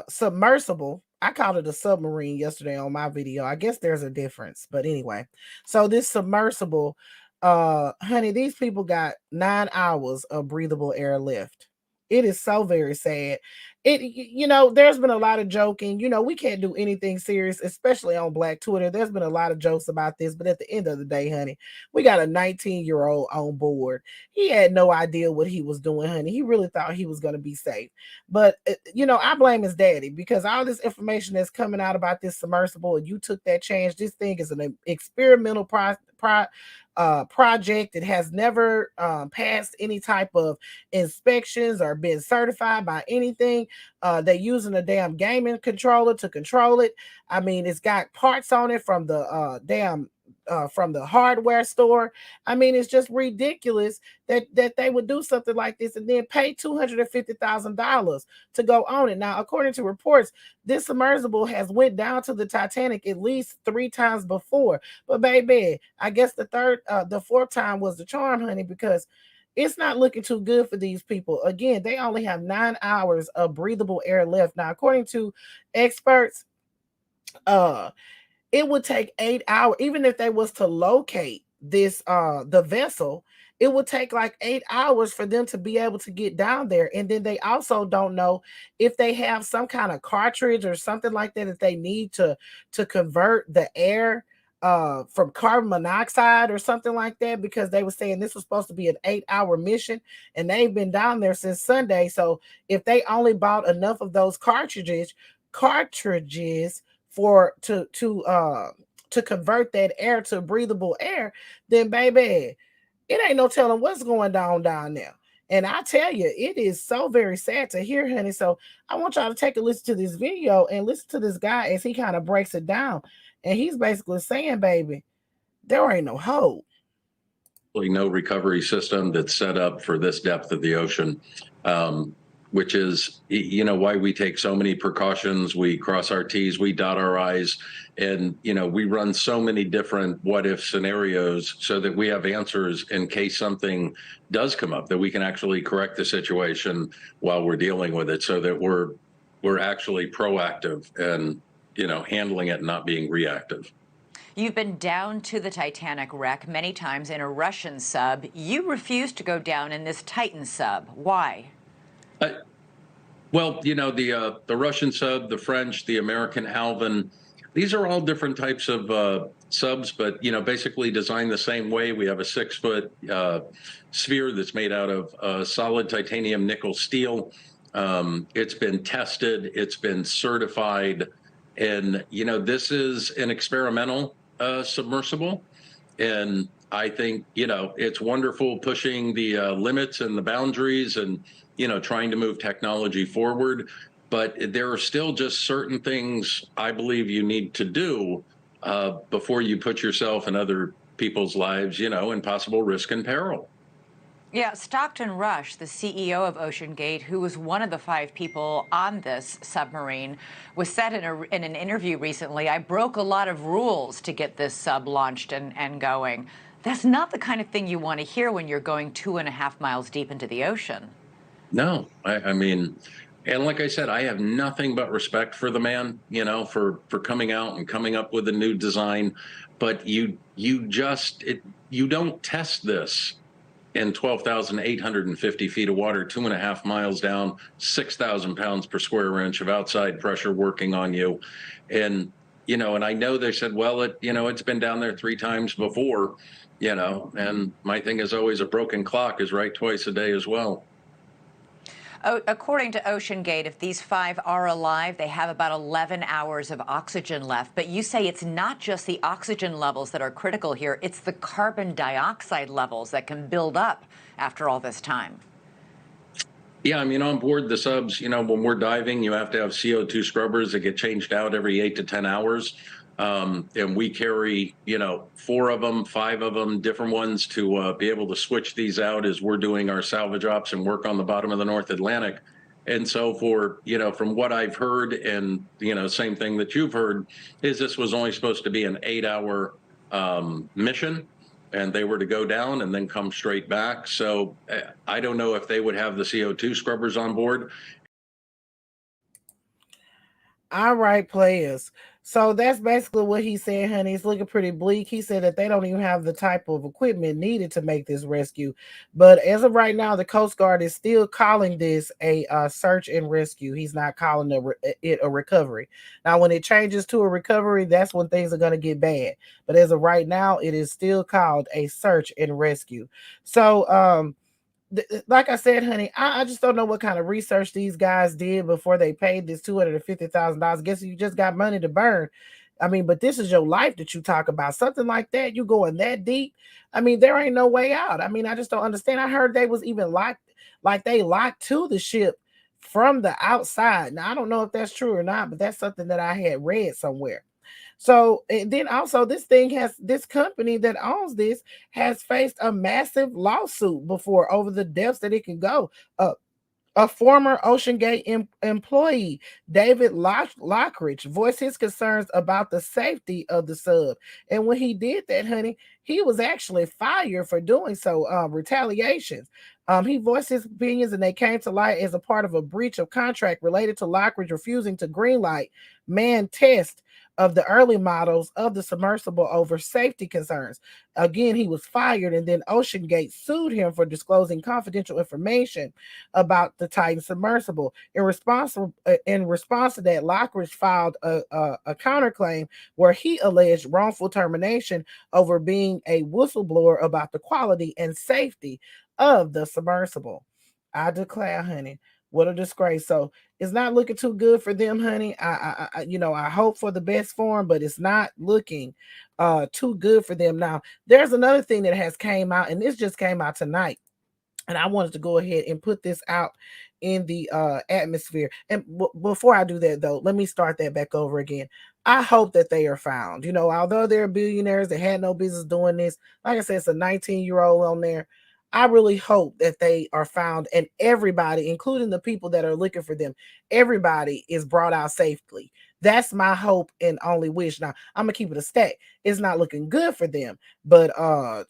Speaker 2: submersible. I called it a submarine yesterday on my video. I guess there's a difference, but anyway. So this submersible, honey, these people got 9 hours of breathable air left. It is so very sad. There's been a lot of joking. We can't do anything serious, especially on Black Twitter. There's been a lot of jokes about this, but at the end of the day, honey, we got a 19-year-old on board. He had no idea what he was doing, honey. He really thought he was going to be safe. But, I blame his daddy, because all this information that's coming out about this submersible, and you took that chance. This thing is an experimental project. It has never passed any type of inspections or been certified by anything. They're using a damn gaming controller to control it. I mean, it's got parts on it from the damn from the hardware store. I mean, it's just ridiculous that they would do something like this and then pay $250,000 to go on it. Now, according to reports, this submersible has went down to the Titanic at least 3 times before. But baby, I guess the fourth time was the charm, honey, because it's not looking too good for these people. Again, they only have 9 hours of breathable air left. Now, according to experts, it would take 8 hours, even if they was to locate this the vessel, it would take like 8 hours for them to be able to get down there. And then they also don't know if they have some kind of cartridge or something like that they need to convert the air from carbon monoxide or something like that, because they were saying this was supposed to be an 8-hour mission and they've been down there since Sunday. So if they only bought enough of those cartridges for to convert that air to breathable air, then baby, it ain't no telling what's going down there. And I tell you, it is so very sad to hear, honey. So I want y'all to take a listen to this video and listen to this guy as he kind of breaks it down. And he's basically saying, baby, there ain't no hope.
Speaker 11: No recovery system that's set up for this depth of the ocean, which is, you know, why we take so many precautions. We cross our T's, we dot our I's, and, you know, we run so many different what if scenarios so that we have answers in case something does come up, that we can actually correct the situation while we're dealing with it, so that we're actually proactive and, you know, handling it and not being reactive.
Speaker 12: You've been down to the Titanic wreck many times in a Russian sub. You refused to go down in this Titan sub. Why?
Speaker 11: Well, you know, the Russian sub, the French, the American Alvin, these are all different types of subs, but, you know, basically designed the same way. We have a 6-foot sphere that's made out of solid titanium nickel steel. It's been tested, it's been certified, and, you know, this is an experimental submersible. And I think, you know, it's wonderful pushing the limits and the boundaries and, you know, trying to move technology forward. But there are still just certain things I believe you need to do before you put yourself and other people's lives, you know, in possible risk and peril.
Speaker 12: Yeah, Stockton Rush, the CEO of Oceangate, who was one of the 5 people on this submarine, was said in an interview recently, I broke a lot of rules to get this sub launched and going. That's not the kind of thing you want to hear when you're going 2.5 miles deep into the ocean. No,
Speaker 11: I mean, and like I said, I have nothing but respect for the man, you know, for coming out and coming up with a new design. But you don't test this in 12,850 feet of water, 2.5 miles down, 6,000 pounds per square inch of outside pressure working on you. And, you know, and I know they said, well, it's been down there 3 times before, you know, and my thing is always a broken clock is right twice a day as well.
Speaker 12: According to Oceangate, if these 5 are alive, they have about 11 hours of oxygen left. But you say it's not just the oxygen levels that are critical here, it's the carbon dioxide levels that can build up after all this time.
Speaker 11: Yeah, I mean, on board the subs, you know, when we're diving, you have to have CO2 scrubbers that get changed out every 8 to 10 hours. And we carry, you know, 4 of them, 5 of them, different ones to be able to switch these out as we're doing our salvage ops and work on the bottom of the North Atlantic. And so for, you know, from what I've heard and, you know, same thing that you've heard, is this was only supposed to be an 8-hour mission, and they were to go down and then come straight back. So I don't know if they would have the CO2 scrubbers on board.
Speaker 2: All right, players. So that's basically what he said, honey. It's looking pretty bleak. He said that they don't even have the type of equipment needed to make this rescue. But as of right now, the Coast Guard is still calling this a search and rescue. He's not calling it a recovery. Now, when it changes to a recovery, that's when things are going to get bad. But as of right now, it is still called a search and rescue. So, like I said, honey, I just don't know what kind of research these guys did before they paid this $250,000. Guess you just got money to burn. I mean, but this is your life that you talk about. Something like that, you going that deep. I mean, there ain't no way out. I mean, I just don't understand. I heard they was even locked, like they locked to the ship from the outside. Now, I don't know if that's true or not, but that's something that I had read somewhere. So and then also this company that owns this has faced a massive lawsuit before over the depths that it can go. A former Oceangate employee, David Lockridge, voiced his concerns about the safety of the sub. And when he did that, honey, he was actually fired for doing so, retaliations. He voiced his opinions and they came to light as a part of a breach of contract related to Lockridge refusing to greenlight manned test of the early models of the submersible over safety concerns. Again, he was fired, and then Oceangate sued him for disclosing confidential information about the Titan submersible. In response to that, Lockridge filed a counterclaim where he alleged wrongful termination over being a whistleblower about the quality and safety of the submersible. I declare, honey, what a disgrace. So it's not looking too good for them, honey. I hope for the best for them, but it's not looking too good for them. Now, there's another thing that has came out, and this just came out tonight. And I wanted to go ahead and put this out in the atmosphere. And before I do that, though, let me start that back over again. I hope that they are found. Although they're billionaires that had no business doing this, like I said, it's a 19-year-old on there. I really hope that they are found, and everybody, including the people that are looking for them, everybody is brought out safely. That's my hope and only wish. Now, I'm gonna keep it a stack. It's not looking good for them, but I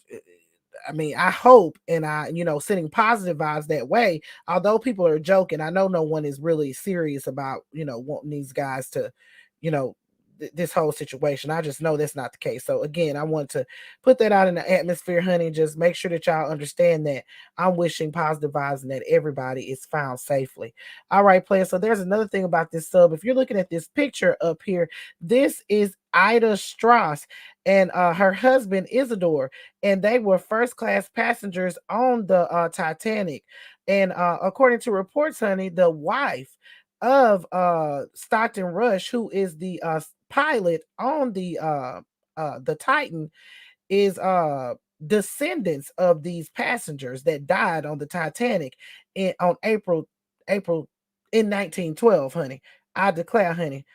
Speaker 2: hope, and sending positive vibes that way. Although people are joking, I know no one is really serious about, wanting these guys to, this whole situation. I just know that's not the case. So again, I want to put that out in the atmosphere, honey. Just make sure that y'all understand that I'm wishing positive vibes and that everybody is found safely. All right, players. So there's another thing about this sub. If you're looking at this picture up here, this is Ida Strauss and her husband Isidore, and they were first-class passengers on the Titanic. And according to reports, honey, the wife of Stockton Rush, who is the pilot on the Titan, is descendants of these passengers that died on the Titanic on April in 1912, honey. I declare, honey.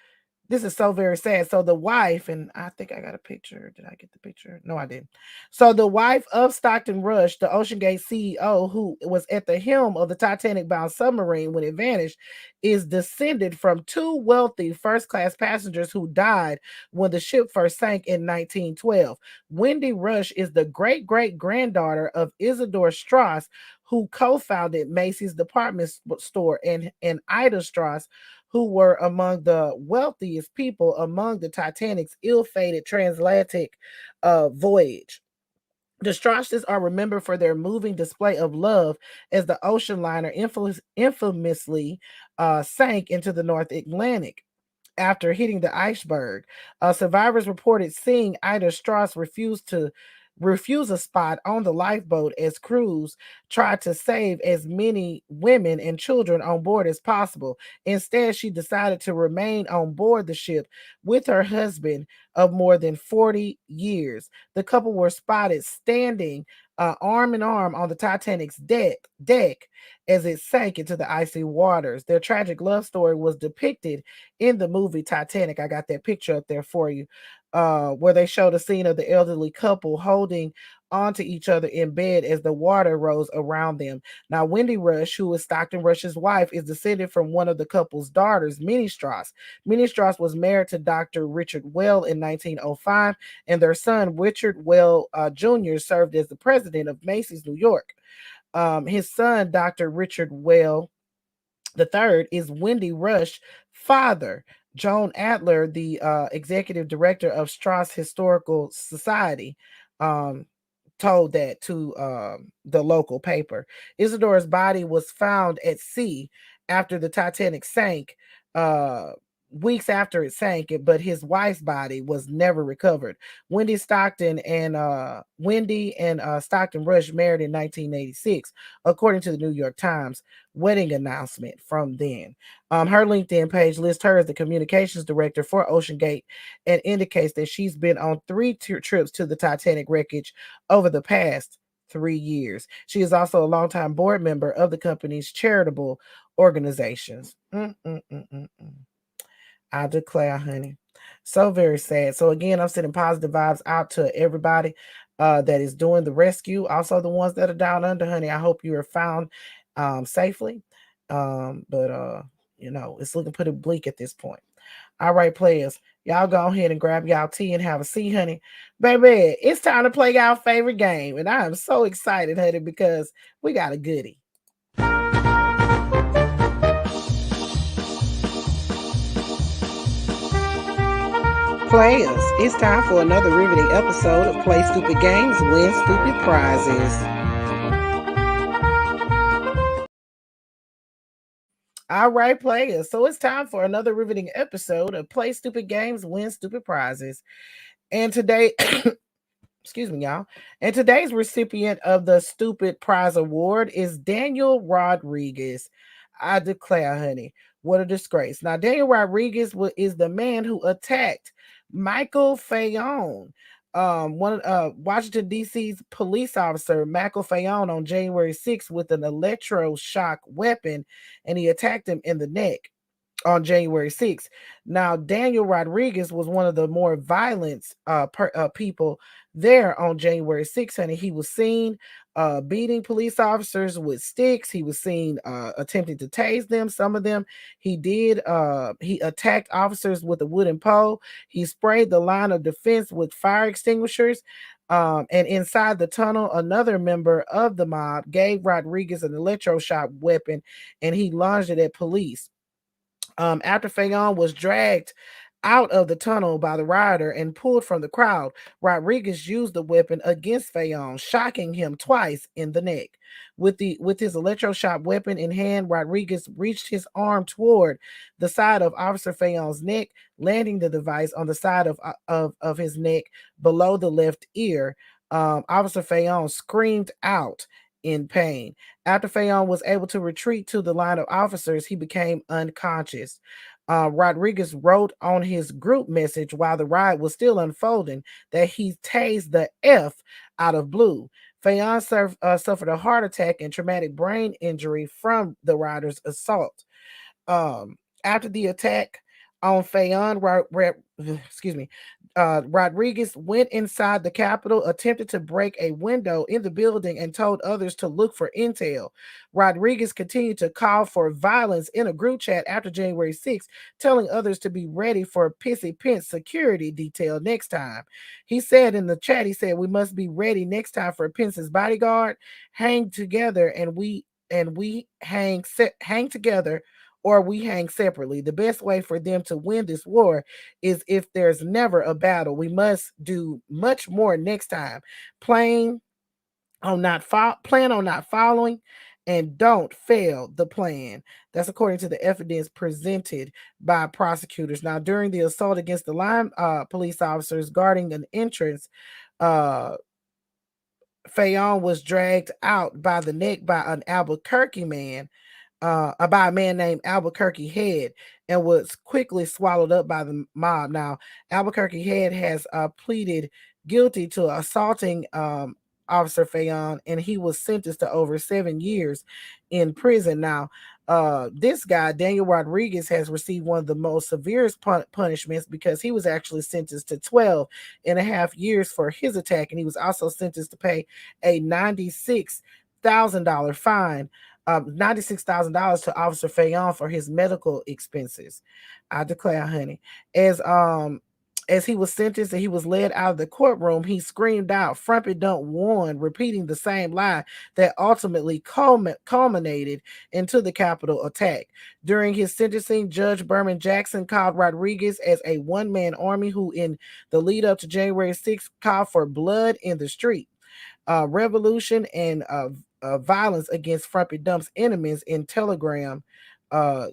Speaker 2: This is so very sad. So the wife, and I think I got a picture. Did I get the picture? No, I didn't. So the wife of Stockton Rush, the Oceangate CEO, who was at the helm of the Titanic-bound submarine when it vanished, is descended from two wealthy first-class passengers who died when the ship first sank in 1912. Wendy Rush is the great-great-granddaughter of Isidore Strauss, who co-founded Macy's department store, and Ida Strauss, who were among the wealthiest people among the Titanic's ill-fated transatlantic voyage. The Strausses are remembered for their moving display of love as the ocean liner infamously sank into the North Atlantic after hitting the iceberg. Survivors reported seeing Ida Strauss refuse a spot on the lifeboat as crews tried to save as many women and children on board as possible. Instead, she decided to remain on board the ship with her husband of more than 40 years. The couple were spotted standing arm in arm on the Titanic's deck as it sank into the icy waters. Their tragic love story was depicted in the movie Titanic. I got that picture up there for you, where they showed a scene of the elderly couple holding onto each other in bed as the water rose around them. Now, Wendy Rush, who is Stockton Rush's wife, is descended from one of the couple's daughters, Minnie Strauss. Minnie Strauss was married to Dr. Richard Well in 1905, and their son, Richard Well Jr., served as the president of Macy's New York. His son, Dr. Richard Well III, is Wendy Rush's father. Joan Adler, the executive director of Strauss Historical Society, told that to the local paper. Isidore's body was found at sea after the Titanic sank, weeks after it sank, but his wife's body was never recovered. Wendy and Stockton Rush married in 1986, according to the New York Times wedding announcement from then. Her LinkedIn page lists her as the communications director for Oceangate and indicates that she's been on 3 trips to the Titanic wreckage over the past 3 years. She is also a longtime board member of the company's charitable organizations. I declare, honey. So very sad. So again, I'm sending positive vibes out to everybody that is doing the rescue. Also the ones that are down under, honey. I hope you are found safely. But you know, it's looking pretty bleak at this point. All right, players, y'all go ahead and grab y'all tea and have a seat, honey. Baby, it's time to play our favorite game. And I am so excited, honey, because we got a goodie. Players, it's time for another riveting episode of Play Stupid Games, Win Stupid Prizes. All right, players. So it's time for another riveting episode of Play Stupid Games, Win Stupid Prizes. And today, excuse me, y'all. And today's recipient of the Stupid Prize Award is Daniel Rodriguez. I declare, honey, what a disgrace. Now, Daniel Rodriguez is the man who attacked Michael Fayon, Washington, D.C.'s police officer, Michael Fayon, on January 6th with an electroshock weapon, and he attacked him in the neck on January 6th. Now, Daniel Rodriguez was one of the more violent people there on January 6th, and he was seen beating police officers with sticks. He was seen attempting to tase them. Some of them he attacked officers with a wooden pole. He sprayed the line of defense with fire extinguishers. And inside the tunnel, another member of the mob gave Rodriguez an electroshock weapon, and he launched it at police. After Fayon was dragged out of the tunnel by the rioter and pulled from the crowd, Rodriguez used the weapon against Fayon, shocking him twice in the neck. With his electroshock weapon in hand, Rodriguez reached his arm toward the side of Officer Fayon's neck, landing the device on the side of his neck below the left ear. Officer Fayon screamed out in pain. After Fayon was able to retreat to the line of officers, he became unconscious. Rodriguez wrote on his group message while the riot was still unfolding that he tased the F out of Blue. Fayon suffered a heart attack and traumatic brain injury from the rioters' assault. After the attack on Fayon, Rodriguez went inside the Capitol, attempted to break a window in the building, and told others to look for intel. Rodriguez continued to call for violence in a group chat after January 6th, telling others to be ready for a Pissy Pence security detail next time. He said in the chat, we must be ready next time for Pence's bodyguard. Hang together and we hang together, or we hang separately. The best way for them to win this war is if there's never a battle. We must do much more next time. Plan on not following, and don't fail the plan. That's according to the evidence presented by prosecutors. Now, during the assault against the line police officers guarding an entrance, Fayon was dragged out by the neck by an Albuquerque man, by a man named Albuquerque Head, and was quickly swallowed up by the mob. Now, Albuquerque Head has pleaded guilty to assaulting Officer Fayon, and he was sentenced to over 7 years in prison. Now, this guy, Daniel Rodriguez, has received one of the most severest punishments because he was actually sentenced to 12.5 years for his attack, and he was also sentenced to pay a $96,000 fine. $96,000 to Officer Fayon for his medical expenses. I declare, honey, as he was sentenced and he was led out of the courtroom, he screamed out, "Frumpy don't warn," repeating the same lie that ultimately culminated into the Capitol attack. During his sentencing, Judge Berman Jackson called Rodriguez as a one-man army who, in the lead up to January 6th, called for blood in the street, revolution, and violence against Frumpy Dump's enemies in Telegram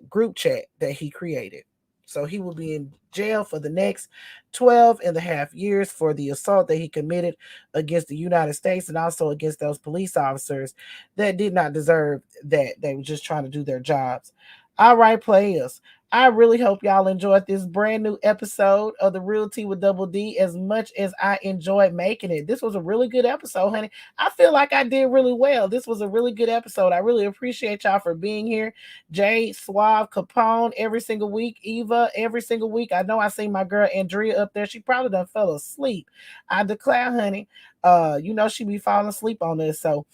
Speaker 2: group chat that he created. So he will be in jail for the next 12.5 years for the assault that he committed against the United States and also against those police officers that did not deserve that. They were just trying to do their jobs. All right, players. I really hope y'all enjoyed this brand new episode of The Real Tea with Double D as much as I enjoyed making it. This was a really good episode, honey. I feel like I did really well. This was a really good episode. I really appreciate y'all for being here. Jay, Suave, Capone, every single week. Eva, every single week. I know I seen my girl Andrea up there. She probably done fell asleep. I declare, honey, she be falling asleep on this. So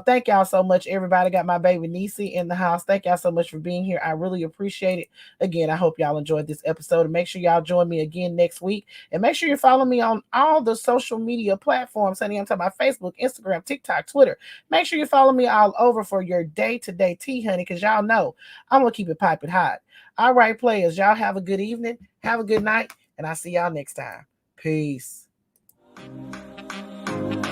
Speaker 2: thank y'all so much, everybody. Got my baby Niecy in the house. Thank y'all so much for being here. I really appreciate it. Again, I hope y'all enjoyed this episode, and make sure y'all join me again next week, and make sure you follow me on all the social media platforms, honey. I'm talking about Facebook, Instagram, TikTok, Twitter. Make sure you follow me all over for your day-to-day tea, honey, because y'all know I'm gonna keep it piping hot. All right, players, y'all have a good evening, have a good night, and I'll see y'all next time. Peace.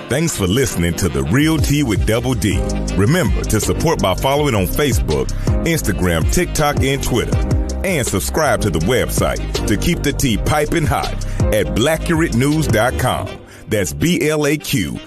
Speaker 1: Thanks for listening to The Real Tea with Double D. Remember to support by following on Facebook, Instagram, TikTok, and Twitter. And subscribe to the website to keep the tea piping hot at blackuratnews.com. That's BLAQURATENEWS.